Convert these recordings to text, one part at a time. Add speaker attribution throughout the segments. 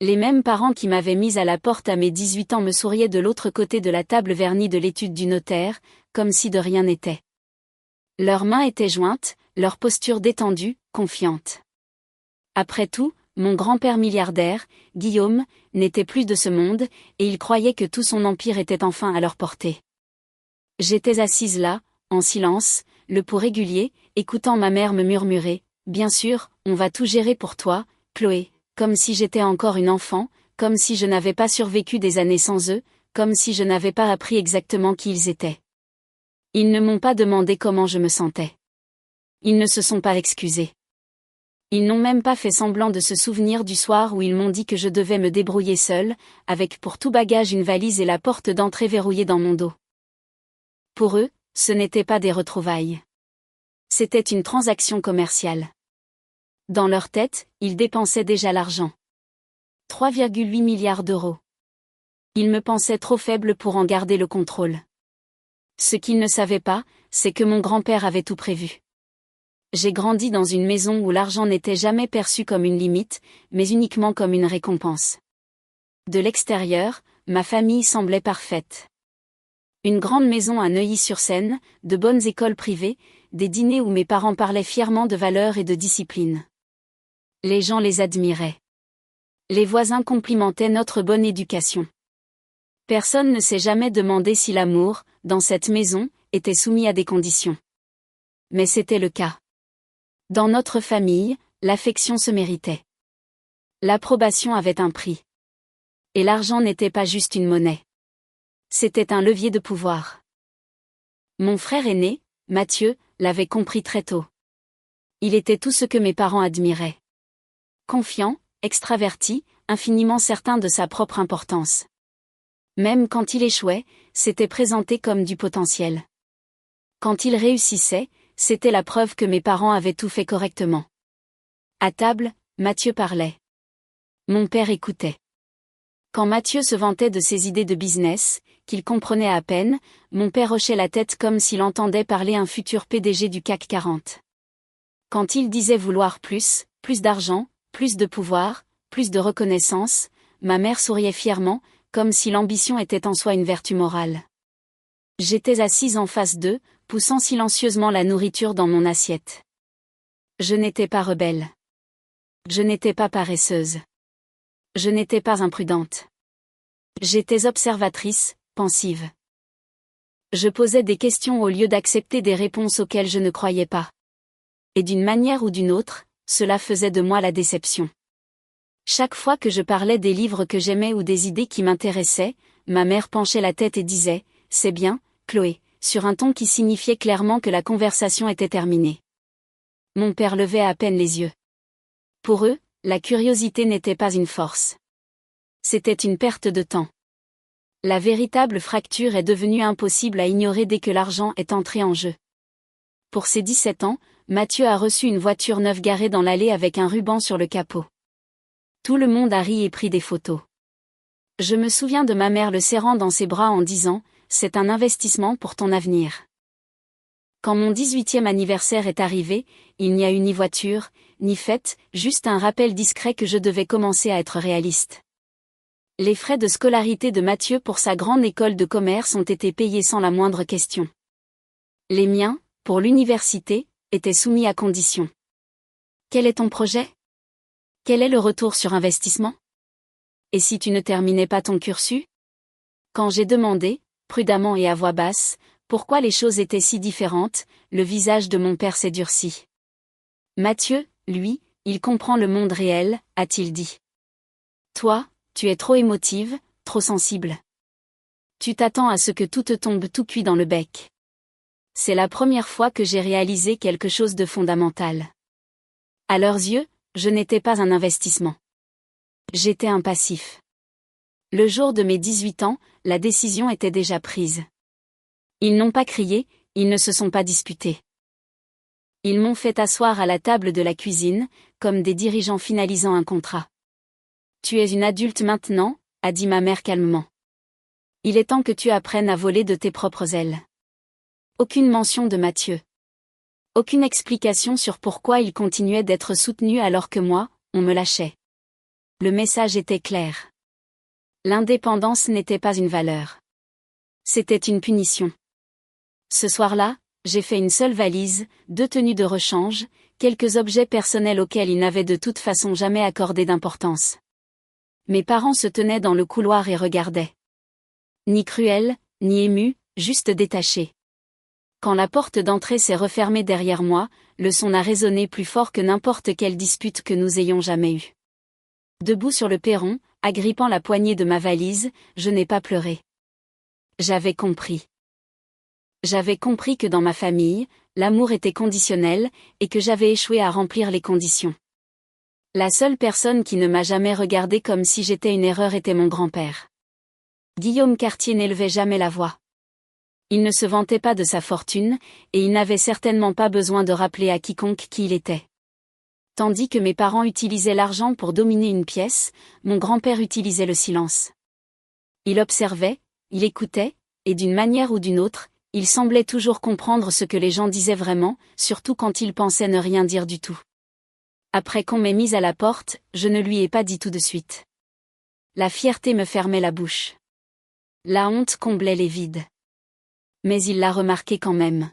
Speaker 1: Les mêmes parents qui m'avaient mise à la porte à mes 18 ans me souriaient de l'autre côté de la table vernie de l'étude du notaire, comme si de rien n'était. Leurs mains étaient jointes, leur posture détendue, confiante. Après tout, mon grand-père milliardaire, Guillaume, n'était plus de ce monde, et il croyait que tout son empire était enfin à leur portée. J'étais assise là, en silence, le pouls régulier, écoutant ma mère me murmurer « Bien sûr, on va tout gérer pour toi, Chloé », comme si j'étais encore une enfant, comme si je n'avais pas survécu des années sans eux, comme si je n'avais pas appris exactement qui ils étaient. Ils ne m'ont pas demandé comment je me sentais. Ils ne se sont pas excusés. Ils n'ont même pas fait semblant de se souvenir du soir où ils m'ont dit que je devais me débrouiller seule, avec pour tout bagage une valise et la porte d'entrée verrouillée dans mon dos. Pour eux, ce n'était pas des retrouvailles. C'était une transaction commerciale. Dans leur tête, ils dépensaient déjà l'argent. 3,8 milliards d'euros. Ils me pensaient trop faible pour en garder le contrôle. Ce qu'ils ne savaient pas, c'est que mon grand-père avait tout prévu. J'ai grandi dans une maison où l'argent n'était jamais perçu comme une limite, mais uniquement comme une récompense. De l'extérieur, ma famille semblait parfaite. Une grande maison à Neuilly-sur-Seine, de bonnes écoles privées, des dîners où mes parents parlaient fièrement de valeurs et de discipline. Les gens les admiraient. Les voisins complimentaient notre bonne éducation. Personne ne s'est jamais demandé si l'amour, dans cette maison, était soumis à des conditions. Mais c'était le cas. Dans notre famille, l'affection se méritait. L'approbation avait un prix. Et l'argent n'était pas juste une monnaie. C'était un levier de pouvoir. Mon frère aîné, Mathieu, l'avait compris très tôt. Il était tout ce que mes parents admiraient. Confiant, extraverti, infiniment certain de sa propre importance. Même quand il échouait, c'était présenté comme du potentiel. Quand il réussissait, c'était la preuve que mes parents avaient tout fait correctement. À table, Mathieu parlait. Mon père écoutait. Quand Mathieu se vantait de ses idées de business, qu'il comprenait à peine, mon père hochait la tête comme s'il entendait parler un futur PDG du CAC 40. Quand il disait vouloir plus d'argent, plus de pouvoir, plus de reconnaissance, ma mère souriait fièrement, comme si l'ambition était en soi une vertu morale. J'étais assise en face d'eux, poussant silencieusement la nourriture dans mon assiette. Je n'étais pas rebelle. Je n'étais pas paresseuse. Je n'étais pas imprudente. J'étais observatrice, pensive. Je posais des questions au lieu d'accepter des réponses auxquelles je ne croyais pas. Et d'une manière ou d'une autre, cela faisait de moi la déception. Chaque fois que je parlais des livres que j'aimais ou des idées qui m'intéressaient, ma mère penchait la tête et disait « C'est bien, Chloé », sur un ton qui signifiait clairement que la conversation était terminée. Mon père levait à peine les yeux. Pour eux, la curiosité n'était pas une force. C'était une perte de temps. La véritable fracture est devenue impossible à ignorer dès que l'argent est entré en jeu. Pour ses 17 ans, Mathieu a reçu une voiture neuve garée dans l'allée avec un ruban sur le capot. Tout le monde a ri et pris des photos. Je me souviens de ma mère le serrant dans ses bras en disant « C'est un investissement pour ton avenir ». Quand mon 18e anniversaire est arrivé, il n'y a eu ni voiture, ni fête, juste un rappel discret que je devais commencer à être réaliste. Les frais de scolarité de Mathieu pour sa grande école de commerce ont été payés sans la moindre question. Les miens, pour l'université, étaient soumis à conditions. Quel est ton projet ? Quel est le retour sur investissement ? Et si tu ne terminais pas ton cursus ? Quand j'ai demandé, prudemment et à voix basse, pourquoi les choses étaient si différentes, le visage de mon père s'est durci. Mathieu, lui, il comprend le monde réel, a-t-il dit. Toi, tu es trop émotive, trop sensible. Tu t'attends à ce que tout te tombe tout cuit dans le bec. C'est la première fois que j'ai réalisé quelque chose de fondamental. À leurs yeux, je n'étais pas un investissement. J'étais un passif. Le jour de mes 18 ans, la décision était déjà prise. Ils n'ont pas crié, ils ne se sont pas disputés. Ils m'ont fait asseoir à la table de la cuisine, comme des dirigeants finalisant un contrat. Tu es une adulte maintenant, a dit ma mère calmement. Il est temps que tu apprennes à voler de tes propres ailes. Aucune mention de Mathieu. Aucune explication sur pourquoi il continuait d'être soutenu alors que moi, on me lâchait. Le message était clair. L'indépendance n'était pas une valeur. C'était une punition. Ce soir-là, j'ai fait une seule valise, 2 tenues de rechange, quelques objets personnels auxquels ils n'avaient de toute façon jamais accordé d'importance. Mes parents se tenaient dans le couloir et regardaient. Ni cruels, ni émus, juste détachés. Quand la porte d'entrée s'est refermée derrière moi, le son a résonné plus fort que n'importe quelle dispute que nous ayons jamais eue. Debout sur le perron, agrippant la poignée de ma valise, je n'ai pas pleuré. J'avais compris. J'avais compris que dans ma famille, l'amour était conditionnel, et que j'avais échoué à remplir les conditions. La seule personne qui ne m'a jamais regardé comme si j'étais une erreur était mon grand-père. Guillaume Cartier n'élevait jamais la voix. Il ne se vantait pas de sa fortune, et il n'avait certainement pas besoin de rappeler à quiconque qui il était. Tandis que mes parents utilisaient l'argent pour dominer une pièce, mon grand-père utilisait le silence. Il observait, il écoutait, et d'une manière ou d'une autre, il semblait toujours comprendre ce que les gens disaient vraiment, surtout quand ils pensaient ne rien dire du tout. Après qu'on m'ait mise à la porte, je ne lui ai pas dit tout de suite. La fierté me fermait la bouche. La honte comblait les vides. Mais il l'a remarqué quand même.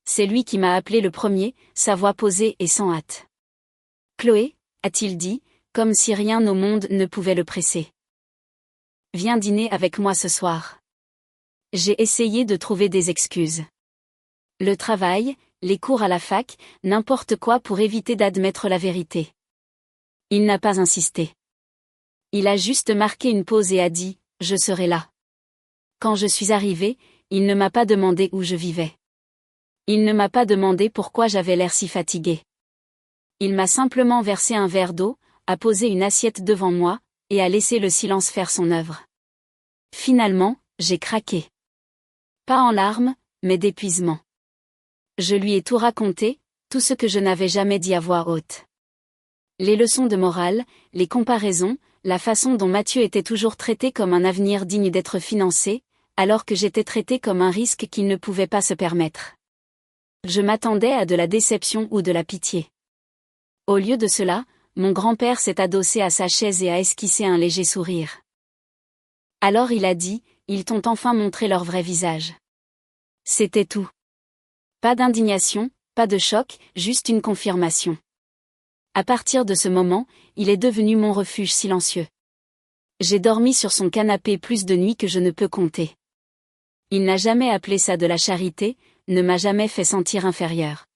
Speaker 1: C'est lui qui m'a appelé le premier, sa voix posée et sans hâte. « Chloé » a-t-il dit, comme si rien au monde ne pouvait le presser. « Viens dîner avec moi ce soir. » J'ai essayé de trouver des excuses. Le travail, les cours à la fac, n'importe quoi pour éviter d'admettre la vérité. Il n'a pas insisté. Il a juste marqué une pause et a dit « Je serai là ». Quand je suis arrivé, il ne m'a pas demandé où je vivais. Il ne m'a pas demandé pourquoi j'avais l'air si fatigué. Il m'a simplement versé un verre d'eau, a posé une assiette devant moi, et a laissé le silence faire son œuvre. Finalement, j'ai craqué. Pas en larmes, mais d'épuisement. Je lui ai tout raconté, tout ce que je n'avais jamais dit à voix haute. Les leçons de morale, les comparaisons, la façon dont Mathieu était toujours traité comme un avenir digne d'être financé, alors que j'étais traité comme un risque qu'il ne pouvait pas se permettre. Je m'attendais à de la déception ou de la pitié. Au lieu de cela, mon grand-père s'est adossé à sa chaise et a esquissé un léger sourire. Alors il a dit, ils t'ont enfin montré leur vrai visage. C'était tout. Pas d'indignation, pas de choc, juste une confirmation. À partir de ce moment, il est devenu mon refuge silencieux. J'ai dormi sur son canapé plus de nuits que je ne peux compter. Il n'a jamais appelé ça de la charité, ne m'a jamais fait sentir inférieur.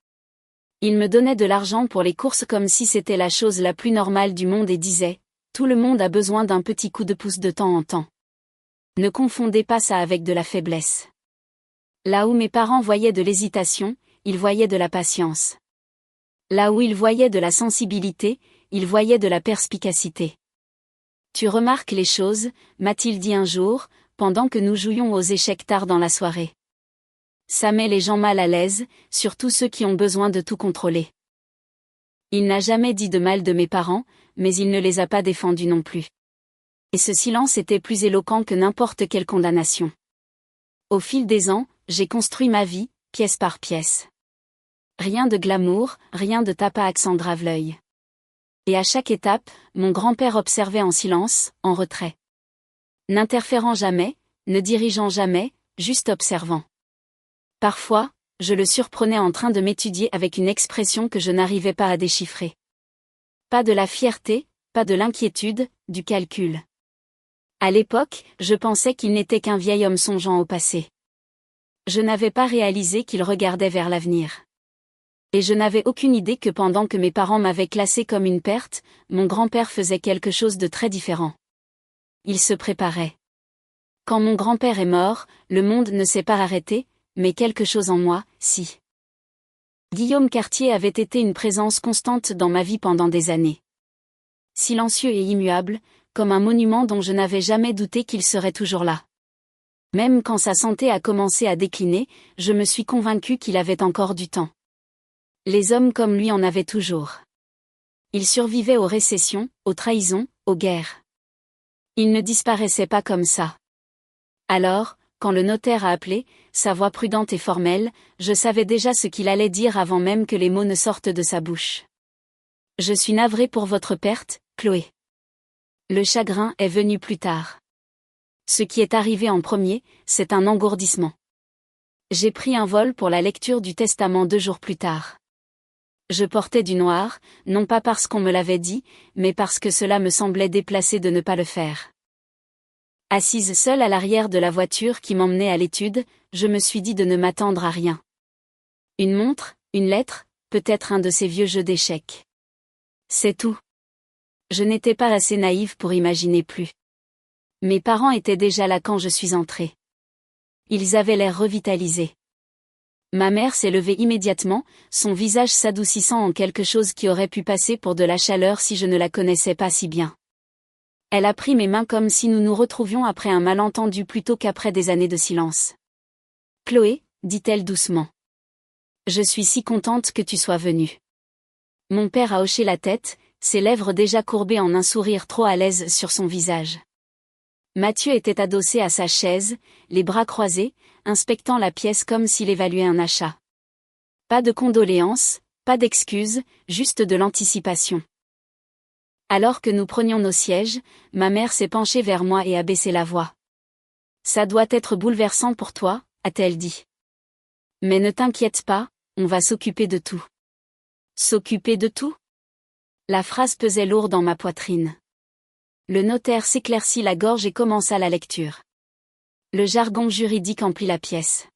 Speaker 1: Il me donnait de l'argent pour les courses comme si c'était la chose la plus normale du monde et disait « Tout le monde a besoin d'un petit coup de pouce de temps en temps. » Ne confondez pas ça avec de la faiblesse. Là où mes parents voyaient de l'hésitation, ils voyaient de la patience. Là où ils voyaient de la sensibilité, ils voyaient de la perspicacité. Tu remarques les choses, m'a-t-il dit un jour, pendant que nous jouions aux échecs tard dans la soirée. Ça met les gens mal à l'aise, surtout ceux qui ont besoin de tout contrôler. Il n'a jamais dit de mal de mes parents, mais il ne les a pas défendus non plus. Et ce silence était plus éloquent que n'importe quelle condamnation. Au fil des ans, j'ai construit ma vie, pièce par pièce. Rien de glamour, rien de tape à accent grave-l'œil. Et à chaque étape, mon grand-père observait en silence, en retrait. N'interférant jamais, ne dirigeant jamais, juste observant. Parfois, je le surprenais en train de m'étudier avec une expression que je n'arrivais pas à déchiffrer. Pas de la fierté, pas de l'inquiétude, du calcul. À l'époque, je pensais qu'il n'était qu'un vieil homme songeant au passé. Je n'avais pas réalisé qu'il regardait vers l'avenir. Et je n'avais aucune idée que pendant que mes parents m'avaient classé comme une perte, mon grand-père faisait quelque chose de très différent. Il se préparait. Quand mon grand-père est mort, le monde ne s'est pas arrêté, mais quelque chose en moi, si. Guillaume Cartier avait été une présence constante dans ma vie pendant des années. Silencieux et immuable, comme un monument dont je n'avais jamais douté qu'il serait toujours là. Même quand sa santé a commencé à décliner, je me suis convaincue qu'il avait encore du temps. Les hommes comme lui en avaient toujours. Ils survivaient aux récessions, aux trahisons, aux guerres. Ils ne disparaissaient pas comme ça. Alors, quand le notaire a appelé, sa voix prudente et formelle, je savais déjà ce qu'il allait dire avant même que les mots ne sortent de sa bouche. « Je suis navré pour votre perte, Chloé. Le chagrin est venu plus tard. Ce qui est arrivé en premier, c'est un engourdissement. J'ai pris un vol pour la lecture du testament 2 jours plus tard. Je portais du noir, non pas parce qu'on me l'avait dit, mais parce que cela me semblait déplacé de ne pas le faire. Assise seule à l'arrière de la voiture qui m'emmenait à l'étude, je me suis dit de ne m'attendre à rien. Une montre, une lettre, peut-être un de ces vieux jeux d'échecs. C'est tout. Je n'étais pas assez naïve pour imaginer plus. Mes parents étaient déjà là quand je suis entrée. Ils avaient l'air revitalisés. Ma mère s'est levée immédiatement, son visage s'adoucissant en quelque chose qui aurait pu passer pour de la chaleur si je ne la connaissais pas si bien. Elle a pris mes mains comme si nous nous retrouvions après un malentendu plutôt qu'après des années de silence. « Chloé », dit-elle doucement. « Je suis si contente que tu sois venue. » Mon père a hoché la tête, ses lèvres déjà courbées en un sourire trop à l'aise sur son visage. Mathieu était adossé à sa chaise, les bras croisés, inspectant la pièce comme s'il évaluait un achat. Pas de condoléances, pas d'excuses, juste de l'anticipation. Alors que nous prenions nos sièges, ma mère s'est penchée vers moi et a baissé la voix. « Ça doit être bouleversant pour toi, » a-t-elle dit. « Mais ne t'inquiète pas, on va s'occuper de tout. » S'occuper de tout ? La phrase pesait lourd dans ma poitrine. Le notaire s'éclaircit la gorge et commença la lecture. Le jargon juridique emplit la pièce.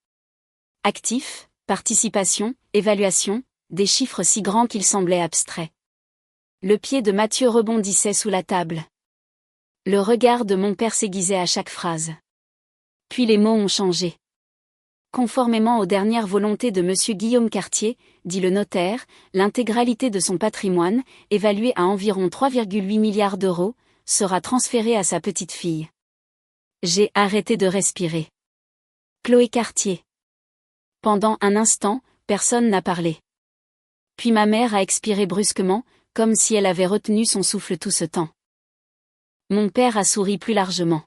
Speaker 1: Actif, participation, évaluation, des chiffres si grands qu'ils semblaient abstraits. Le pied de Mathieu rebondissait sous la table. Le regard de mon père s'aiguisait à chaque phrase. Puis les mots ont changé. Conformément aux dernières volontés de monsieur Guillaume Cartier, dit le notaire, l'intégralité de son patrimoine, évalué à environ 3,8 milliards d'euros, sera transférée à sa petite fille. J'ai arrêté de respirer. Chloé Cartier. Pendant un instant, personne n'a parlé. Puis ma mère a expiré brusquement, comme si elle avait retenu son souffle tout ce temps. Mon père a souri plus largement.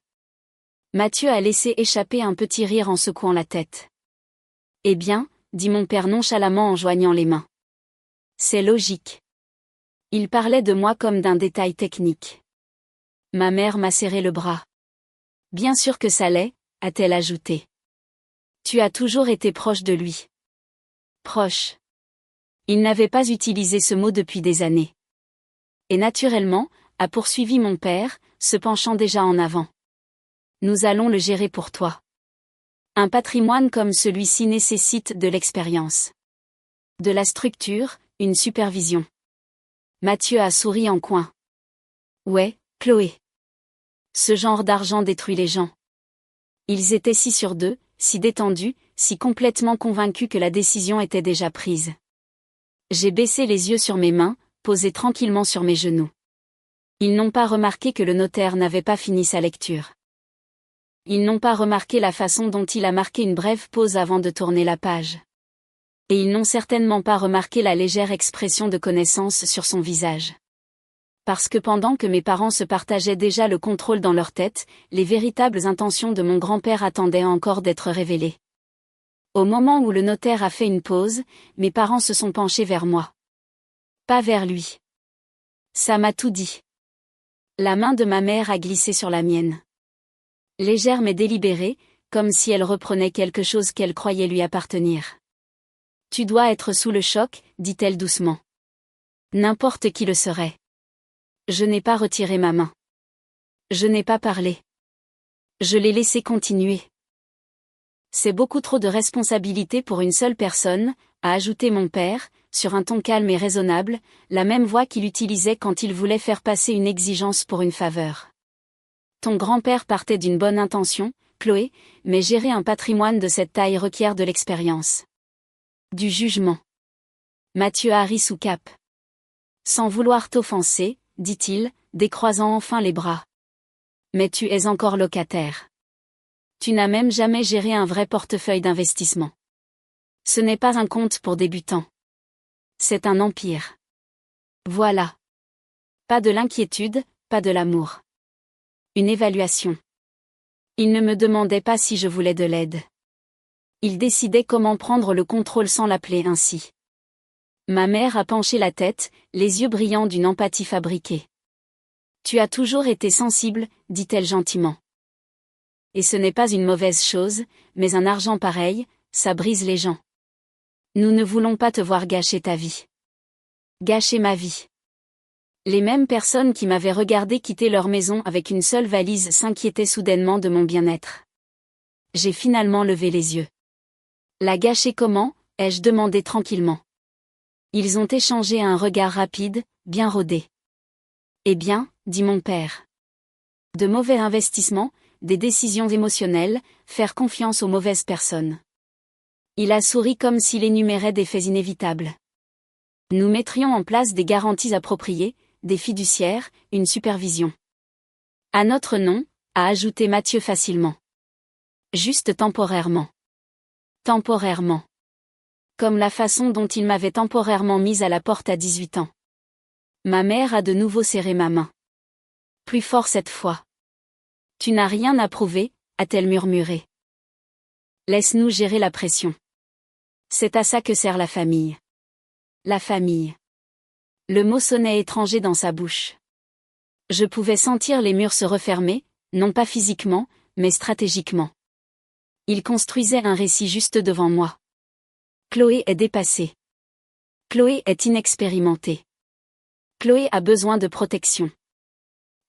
Speaker 1: Mathieu a laissé échapper un petit rire en secouant la tête. Eh bien, dit mon père nonchalamment en joignant les mains. C'est logique. Il parlait de moi comme d'un détail technique. Ma mère m'a serré le bras. Bien sûr que ça l'est, a-t-elle ajouté. Tu as toujours été proche de lui. Proche. Il n'avait pas utilisé ce mot depuis des années. Et naturellement, a poursuivi mon père, se penchant déjà en avant. Nous allons le gérer pour toi. Un patrimoine comme celui-ci nécessite de l'expérience. De la structure, une supervision. Mathieu a souri en coin. Ouais, Chloé. Ce genre d'argent détruit les gens. Ils étaient si sûrs d'eux, si détendus, si complètement convaincus que la décision était déjà prise. J'ai baissé les yeux sur mes mains, posé tranquillement sur mes genoux. Ils n'ont pas remarqué que le notaire n'avait pas fini sa lecture. Ils n'ont pas remarqué la façon dont il a marqué une brève pause avant de tourner la page. Et ils n'ont certainement pas remarqué la légère expression de connaissance sur son visage. Parce que pendant que mes parents se partageaient déjà le contrôle dans leur tête, les véritables intentions de mon grand-père attendaient encore d'être révélées. Au moment où le notaire a fait une pause, mes parents se sont penchés vers moi. Pas vers lui. Ça m'a tout dit. La main de ma mère a glissé sur la mienne. Légère mais délibérée, comme si elle reprenait quelque chose qu'elle croyait lui appartenir. Tu dois être sous le choc, dit-elle doucement. N'importe qui le serait. Je n'ai pas retiré ma main. Je n'ai pas parlé. Je l'ai laissé continuer. C'est beaucoup trop de responsabilité pour une seule personne, a ajouté mon père, sur un ton calme et raisonnable, la même voix qu'il utilisait quand il voulait faire passer une exigence pour une faveur. Ton grand-père partait d'une bonne intention, Chloé, mais gérer un patrimoine de cette taille requiert de l'expérience. Du jugement. Mathieu a ri sous cap. Sans vouloir t'offenser, dit-il, décroisant enfin les bras. Mais tu es encore locataire. Tu n'as même jamais géré un vrai portefeuille d'investissement. Ce n'est pas un compte pour débutants. C'est un empire. Voilà. Pas de l'inquiétude, pas de l'amour. Une évaluation. Il ne me demandait pas si je voulais de l'aide. Il décidait comment prendre le contrôle sans l'appeler ainsi. Ma mère a penché la tête, les yeux brillants d'une empathie fabriquée. Tu as toujours été sensible, dit-elle gentiment. Et ce n'est pas une mauvaise chose, mais un argent pareil, ça brise les gens. Nous ne voulons pas te voir gâcher ta vie. Gâcher ma vie. Les mêmes personnes qui m'avaient regardé quitter leur maison avec une seule valise s'inquiétaient soudainement de mon bien-être. J'ai finalement levé les yeux. La gâcher comment, ai-je demandé tranquillement. Ils ont échangé un regard rapide, bien rodé. Eh bien, dit mon père. De mauvais investissements, des décisions émotionnelles, faire confiance aux mauvaises personnes. Il a souri comme s'il énumérait des faits inévitables. Nous mettrions en place des garanties appropriées, des fiduciaires, une supervision. À notre nom, a ajouté Mathieu facilement. Juste temporairement. Temporairement. Comme la façon dont il m'avait temporairement mise à la porte à 18 ans. Ma mère a de nouveau serré ma main. Plus fort cette fois. Tu n'as rien à prouver, a-t-elle murmuré. Laisse-nous gérer la pression. C'est à ça que sert la famille. La famille. Le mot sonnait étranger dans sa bouche. Je pouvais sentir les murs se refermer, non pas physiquement, mais stratégiquement. Il construisait un récit juste devant moi. Chloé est dépassée. Chloé est inexpérimentée. Chloé a besoin de protection.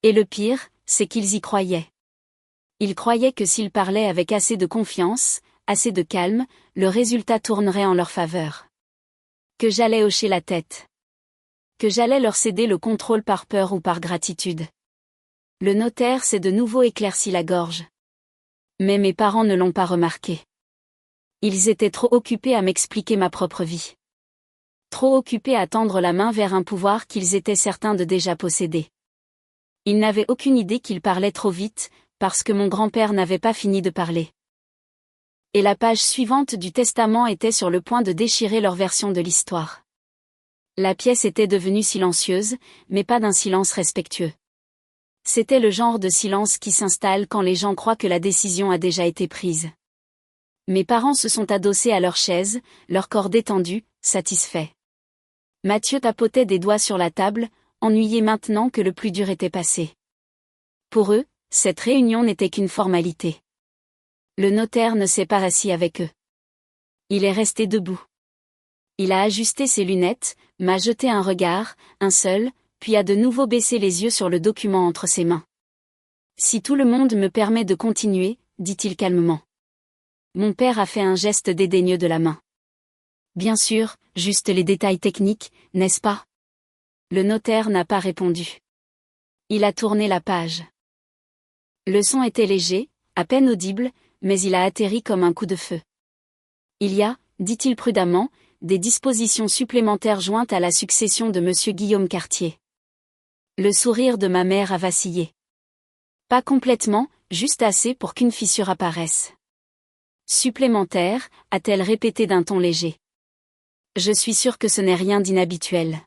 Speaker 1: Et le pire, c'est qu'ils y croyaient. Ils croyaient que s'ils parlaient avec assez de confiance, assez de calme, le résultat tournerait en leur faveur. Que j'allais hocher la tête. Que j'allais leur céder le contrôle par peur ou par gratitude. Le notaire s'est de nouveau éclairci la gorge. Mais mes parents ne l'ont pas remarqué. Ils étaient trop occupés à m'expliquer ma propre vie. Trop occupés à tendre la main vers un pouvoir qu'ils étaient certains de déjà posséder. Ils n'avaient aucune idée qu'ils parlaient trop vite, parce que mon grand-père n'avait pas fini de parler. Et la page suivante du testament était sur le point de déchirer leur version de l'histoire. La pièce était devenue silencieuse, mais pas d'un silence respectueux. C'était le genre de silence qui s'installe quand les gens croient que la décision a déjà été prise. Mes parents se sont adossés à leur chaise, leur corps détendu, satisfaits. Mathieu tapotait des doigts sur la table, ennuyé maintenant que le plus dur était passé. Pour eux, cette réunion n'était qu'une formalité. Le notaire ne s'est pas assis avec eux. Il est resté debout. Il a ajusté ses lunettes, m'a jeté un regard, un seul, puis a de nouveau baissé les yeux sur le document entre ses mains. Si tout le monde me permet de continuer, dit-il calmement. Mon père a fait un geste dédaigneux de la main. Bien sûr, juste les détails techniques, n'est-ce pas? Le notaire n'a pas répondu. Il a tourné la page. Le son était léger, à peine audible, mais il a atterri comme un coup de feu. Il y a, dit-il prudemment, des dispositions supplémentaires jointes à la succession de monsieur Guillaume Cartier. Le sourire de ma mère a vacillé. Pas complètement, juste assez pour qu'une fissure apparaisse. Supplémentaire, a-t-elle répété d'un ton léger. Je suis sûr que ce n'est rien d'inhabituel.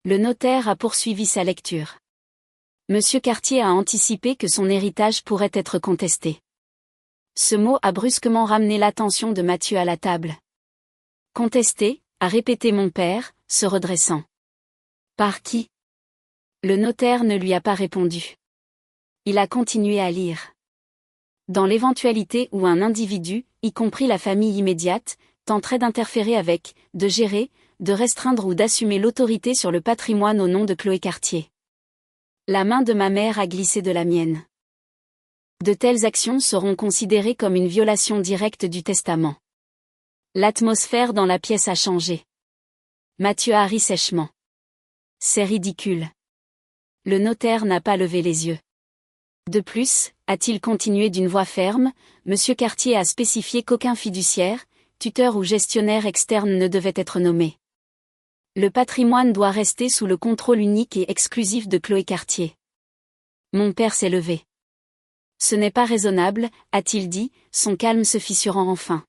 Speaker 1: Le notaire a poursuivi sa lecture. Monsieur Cartier a anticipé que son héritage pourrait être contesté. Ce mot a brusquement ramené l'attention de Mathieu à la table. Contesté, a répété mon père, se redressant. Par qui? Le notaire ne lui a pas répondu. Il a continué à lire. Dans l'éventualité où un individu, y compris la famille immédiate, tenterait d'interférer avec, de gérer, de restreindre ou d'assumer l'autorité sur le patrimoine au nom de Chloé Cartier. La main de ma mère a glissé de la mienne. De telles actions seront considérées comme une violation directe du testament. L'atmosphère dans la pièce a changé. Mathieu a ri sèchement. C'est ridicule. Le notaire n'a pas levé les yeux. De plus, a-t-il continué d'une voix ferme, monsieur Cartier a spécifié qu'aucun fiduciaire, tuteur ou gestionnaire externe ne devait être nommé. Le patrimoine doit rester sous le contrôle unique et exclusif de Chloé Cartier. Mon père s'est levé. Ce n'est pas raisonnable, a-t-il dit, son calme se fissurant enfin.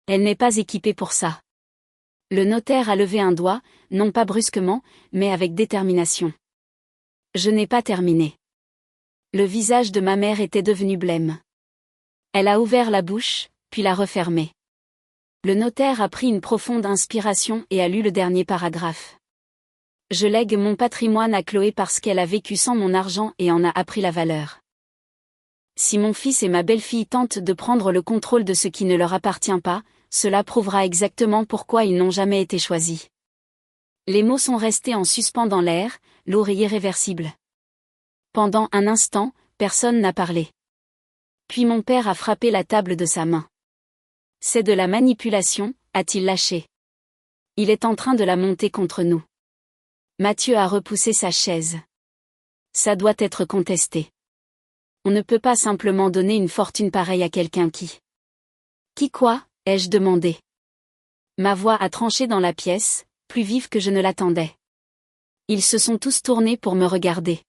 Speaker 1: Elle n'est pas équipée pour ça. Le notaire a levé un doigt, non pas brusquement, mais avec détermination. Je n'ai pas terminé. Le visage de ma mère était devenu blême. Elle a ouvert la bouche, puis l'a refermée. Le notaire a pris une profonde inspiration et a lu le dernier paragraphe. Je lègue mon patrimoine à Chloé parce qu'elle a vécu sans mon argent et en a appris la valeur. Si mon fils et ma belle-fille tentent de prendre le contrôle de ce qui ne leur appartient pas, cela prouvera exactement pourquoi ils n'ont jamais été choisis. Les mots sont restés en suspens dans l'air, lourds et irréversibles. Pendant un instant, personne n'a parlé. Puis mon père a frappé la table de sa main. C'est de la manipulation, a-t-il lâché. Il est en train de la monter contre nous. Mathieu a repoussé sa chaise. Ça doit être contesté. On ne peut pas simplement donner une fortune pareille à quelqu'un qui... Qui quoi, ai-je demandé. Ma voix a tranché dans la pièce, plus vive que je ne l'attendais. Ils se sont tous tournés pour me regarder.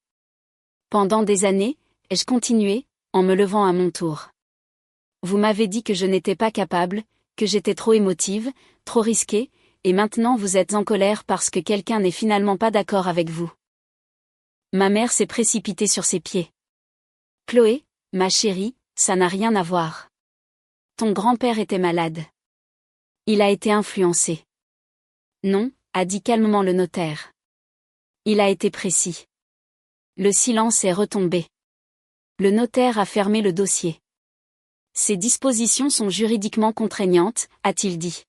Speaker 1: Pendant des années, ai-je continué, en me levant à mon tour. Vous m'avez dit que je n'étais pas capable, que j'étais trop émotive, trop risquée, et maintenant vous êtes en colère parce que quelqu'un n'est finalement pas d'accord avec vous. Ma mère s'est précipitée sur ses pieds. Chloé, ma chérie, ça n'a rien à voir. Ton grand-père était malade. Il a été influencé. Non, a dit calmement le notaire. Il a été précis. Le silence est retombé. Le notaire a fermé le dossier. Ces dispositions sont juridiquement contraignantes, a-t-il dit.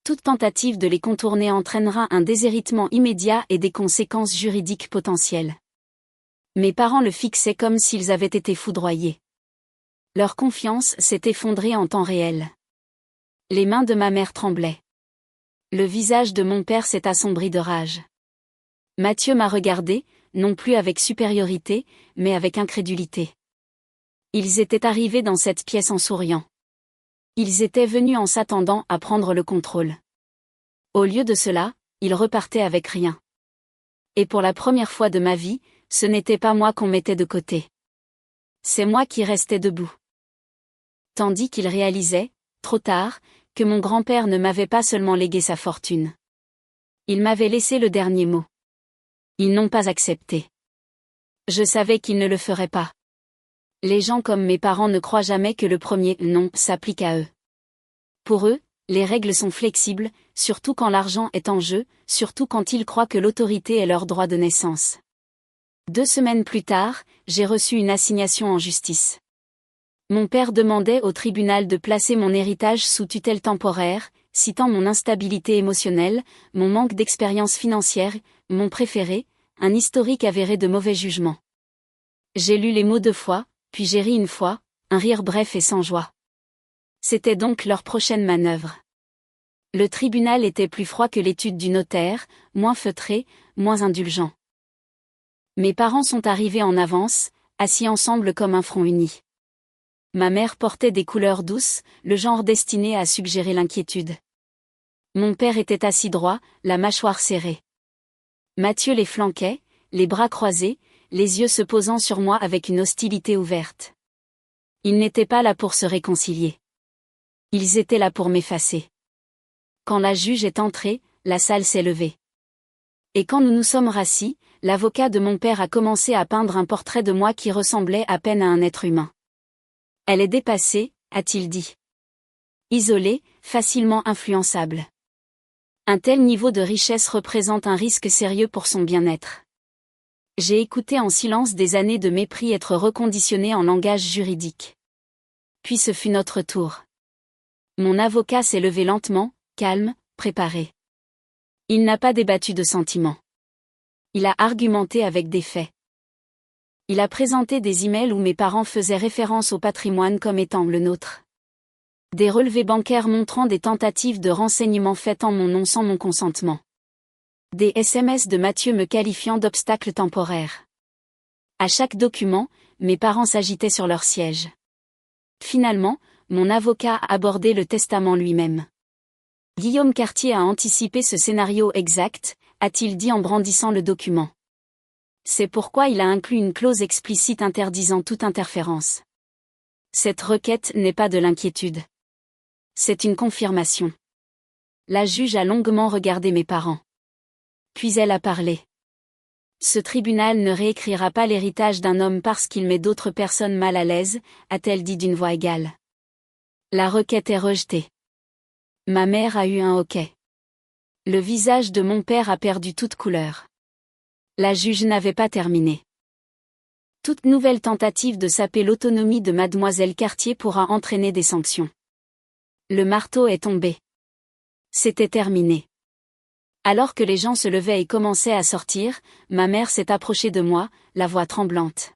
Speaker 1: Toute tentative de les contourner entraînera un déshéritement immédiat et des conséquences juridiques potentielles. Mes parents le fixaient comme s'ils avaient été foudroyés. Leur confiance s'est effondrée en temps réel. Les mains de ma mère tremblaient. Le visage de mon père s'est assombri de rage. Mathieu m'a regardé, non plus avec supériorité, mais avec incrédulité. Ils étaient arrivés dans cette pièce en souriant. Ils étaient venus en s'attendant à prendre le contrôle. Au lieu de cela, ils repartaient avec rien. Et pour la première fois de ma vie, ce n'était pas moi qu'on mettait de côté. C'est moi qui restais debout. Tandis qu'il réalisait, trop tard, que mon grand-père ne m'avait pas seulement légué sa fortune. Il m'avait laissé le dernier mot. Ils n'ont pas accepté. Je savais qu'ils ne le feraient pas. Les gens comme mes parents ne croient jamais que le premier « non » s'applique à eux. Pour eux, les règles sont flexibles, surtout quand l'argent est en jeu, surtout quand ils croient que l'autorité est leur droit de naissance. 2 semaines plus tard, j'ai reçu une assignation en justice. Mon père demandait au tribunal de placer mon héritage sous tutelle temporaire, citant mon instabilité émotionnelle, mon manque d'expérience financière, mon préféré, un historique avéré de mauvais jugement. J'ai lu les mots 2 fois, puis j'ai ri 1 fois, un rire bref et sans joie. C'était donc leur prochaine manœuvre. Le tribunal était plus froid que l'étude du notaire, moins feutré, moins indulgent. Mes parents sont arrivés en avance, assis ensemble comme un front uni. Ma mère portait des couleurs douces, le genre destiné à suggérer l'inquiétude. Mon père était assis droit, la mâchoire serrée. Mathieu les flanquait, les bras croisés, les yeux se posant sur moi avec une hostilité ouverte. Ils n'étaient pas là pour se réconcilier. Ils étaient là pour m'effacer. Quand la juge est entrée, la salle s'est levée. Et quand nous nous sommes rassis, l'avocat de mon père a commencé à peindre un portrait de moi qui ressemblait à peine à un être humain. Elle est dépassée, a-t-il dit. Isolée, facilement influençable. Un tel niveau de richesse représente un risque sérieux pour son bien-être. J'ai écouté en silence des années de mépris être reconditionnées en langage juridique. Puis ce fut notre tour. Mon avocat s'est levé lentement, calme, préparé. Il n'a pas débattu de sentiments. Il a argumenté avec des faits. Il a présenté des emails où mes parents faisaient référence au patrimoine comme étant le nôtre. Des relevés bancaires montrant des tentatives de renseignements faites en mon nom sans mon consentement. Des SMS de Mathieu me qualifiant d'obstacle temporaire. À chaque document, mes parents s'agitaient sur leur siège. Finalement, mon avocat a abordé le testament lui-même. Guillaume Cartier a anticipé ce scénario exact, a-t-il dit en brandissant le document. C'est pourquoi il a inclus une clause explicite interdisant toute interférence. Cette requête n'est pas de l'inquiétude. C'est une confirmation. La juge a longuement regardé mes parents. Puis elle a parlé. Ce tribunal ne réécrira pas l'héritage d'un homme parce qu'il met d'autres personnes mal à l'aise, a-t-elle dit d'une voix égale. La requête est rejetée. Ma mère a eu un hoquet. Le visage de mon père a perdu toute couleur. La juge n'avait pas terminé. Toute nouvelle tentative de saper l'autonomie de mademoiselle Cartier pourra entraîner des sanctions. Le marteau est tombé. C'était terminé. Alors que les gens se levaient et commençaient à sortir, ma mère s'est approchée de moi, la voix tremblante.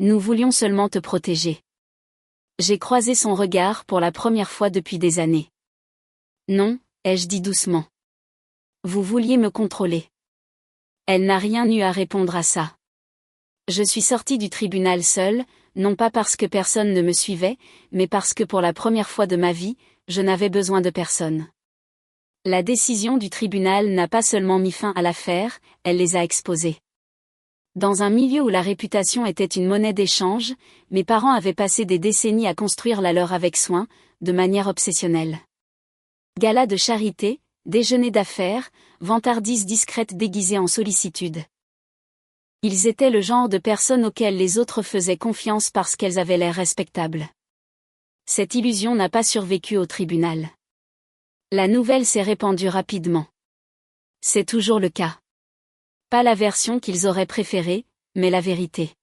Speaker 1: Nous voulions seulement te protéger. J'ai croisé son regard pour la première fois depuis des années. Non, ai-je dit doucement. Vous vouliez me contrôler. Elle n'a rien eu à répondre à ça. Je suis sortie du tribunal seule, non pas parce que personne ne me suivait, mais parce que pour la première fois de ma vie, je n'avais besoin de personne. La décision du tribunal n'a pas seulement mis fin à l'affaire, elle les a exposés. Dans un milieu où la réputation était une monnaie d'échange, mes parents avaient passé des décennies à construire la leur avec soin, de manière obsessionnelle. Gala de charité, déjeuner d'affaires, vantardises discrètes déguisées en sollicitude. Ils étaient le genre de personnes auxquelles les autres faisaient confiance parce qu'elles avaient l'air respectables. Cette illusion n'a pas survécu au tribunal. La nouvelle s'est répandue rapidement. C'est toujours le cas. Pas la version qu'ils auraient préférée, mais la vérité.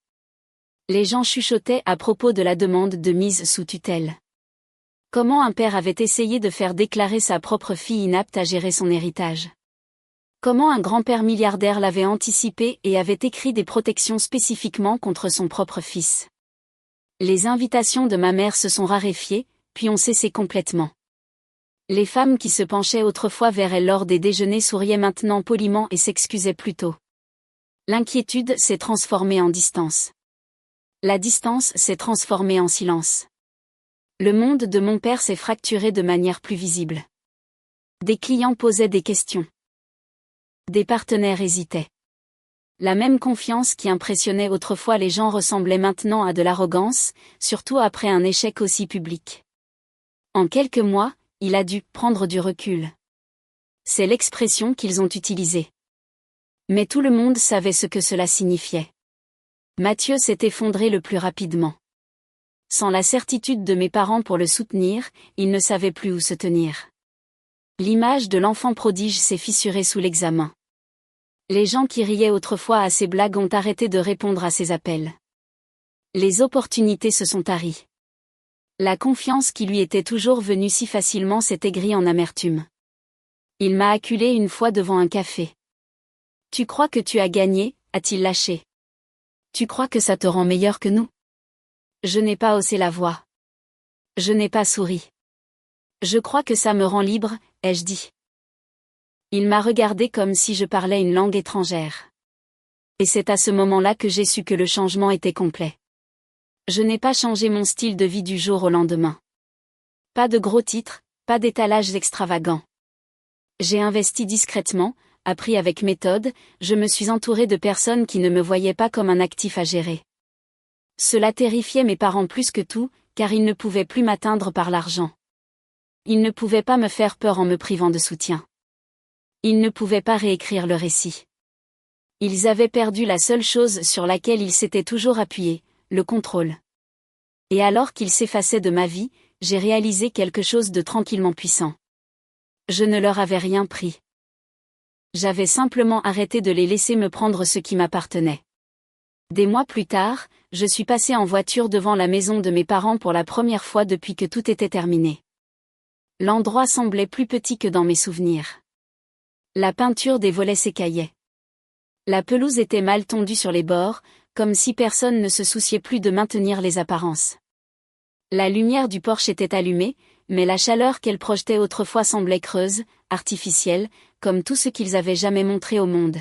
Speaker 1: Les gens chuchotaient à propos de la demande de mise sous tutelle. Comment un père avait essayé de faire déclarer sa propre fille inapte à gérer son héritage. Comment un grand-père milliardaire l'avait anticipé et avait écrit des protections spécifiquement contre son propre fils. Les invitations de ma mère se sont raréfiées, puis ont cessé complètement. Les femmes qui se penchaient autrefois vers elle lors des déjeuners souriaient maintenant poliment et s'excusaient plutôt. L'inquiétude s'est transformée en distance. La distance s'est transformée en silence. Le monde de mon père s'est fracturé de manière plus visible. Des clients posaient des questions. Des partenaires hésitaient. La même confiance qui impressionnait autrefois les gens ressemblait maintenant à de l'arrogance, surtout après un échec aussi public. En quelques mois, il a dû prendre du recul. C'est l'expression qu'ils ont utilisée. Mais tout le monde savait ce que cela signifiait. Mathieu s'est effondré le plus rapidement. Sans la certitude de mes parents pour le soutenir, il ne savait plus où se tenir. L'image de l'enfant prodige s'est fissurée sous l'examen. Les gens qui riaient autrefois à ses blagues ont arrêté de répondre à ses appels. Les opportunités se sont taries. La confiance qui lui était toujours venue si facilement s'est aigrie en amertume. Il m'a acculé une fois devant un café. « Tu crois que tu as gagné ?» a-t-il lâché. « Tu crois que ça te rend meilleur que nous ?» Je n'ai pas haussé la voix. Je n'ai pas souri. « Je crois que ça me rend libre », ai-je dit. Il m'a regardé comme si je parlais une langue étrangère. Et c'est à ce moment-là que j'ai su que le changement était complet. Je n'ai pas changé mon style de vie du jour au lendemain. Pas de gros titres, pas d'étalages extravagants. J'ai investi discrètement, appris avec méthode, je me suis entouré de personnes qui ne me voyaient pas comme un actif à gérer. Cela terrifiait mes parents plus que tout, car ils ne pouvaient plus m'atteindre par l'argent. Ils ne pouvaient pas me faire peur en me privant de soutien. Ils ne pouvaient pas réécrire le récit. Ils avaient perdu la seule chose sur laquelle ils s'étaient toujours appuyés, le contrôle. Et alors qu'ils s'effaçaient de ma vie, j'ai réalisé quelque chose de tranquillement puissant. Je ne leur avais rien pris. J'avais simplement arrêté de les laisser me prendre ce qui m'appartenait. Des mois plus tard, je suis passé en voiture devant la maison de mes parents pour la première fois depuis que tout était terminé. L'endroit semblait plus petit que dans mes souvenirs. La peinture des volets s'écaillait. La pelouse était mal tondue sur les bords, comme si personne ne se souciait plus de maintenir les apparences. La lumière du porche était allumée, mais la chaleur qu'elle projetait autrefois semblait creuse, artificielle, comme tout ce qu'ils avaient jamais montré au monde.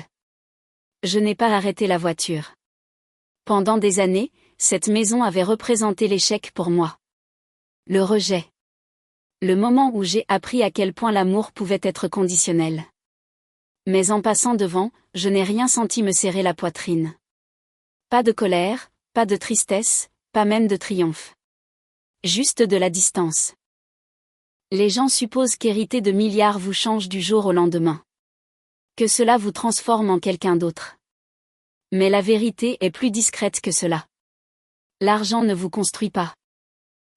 Speaker 1: Je n'ai pas arrêté la voiture. Pendant des années, cette maison avait représenté l'échec pour moi. Le rejet. Le moment où j'ai appris à quel point l'amour pouvait être conditionnel. Mais en passant devant, je n'ai rien senti me serrer la poitrine. Pas de colère, pas de tristesse, pas même de triomphe. Juste de la distance. Les gens supposent qu'hériter de milliards vous change du jour au lendemain. Que cela vous transforme en quelqu'un d'autre. Mais la vérité est plus discrète que cela. L'argent ne vous construit pas.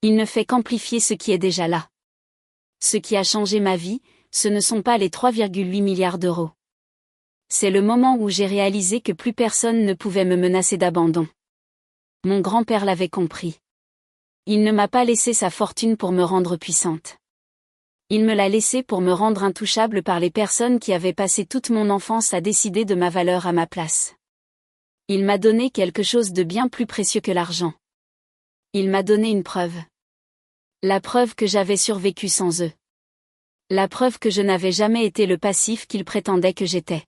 Speaker 1: Il ne fait qu'amplifier ce qui est déjà là. Ce qui a changé ma vie, ce ne sont pas les 3,8 milliards d'euros. C'est le moment où j'ai réalisé que plus personne ne pouvait me menacer d'abandon. Mon grand-père l'avait compris. Il ne m'a pas laissé sa fortune pour me rendre puissante. Il me l'a laissé pour me rendre intouchable par les personnes qui avaient passé toute mon enfance à décider de ma valeur à ma place. Il m'a donné quelque chose de bien plus précieux que l'argent. Il m'a donné une preuve. La preuve que j'avais survécu sans eux. La preuve que je n'avais jamais été le passif qu'ils prétendaient que j'étais.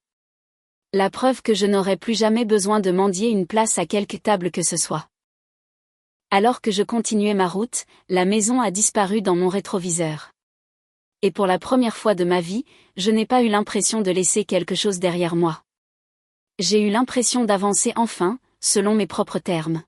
Speaker 1: La preuve que je n'aurais plus jamais besoin de mendier une place à quelque table que ce soit. Alors que je continuais ma route, la maison a disparu dans mon rétroviseur. Et pour la première fois de ma vie, je n'ai pas eu l'impression de laisser quelque chose derrière moi. J'ai eu l'impression d'avancer enfin, selon mes propres termes.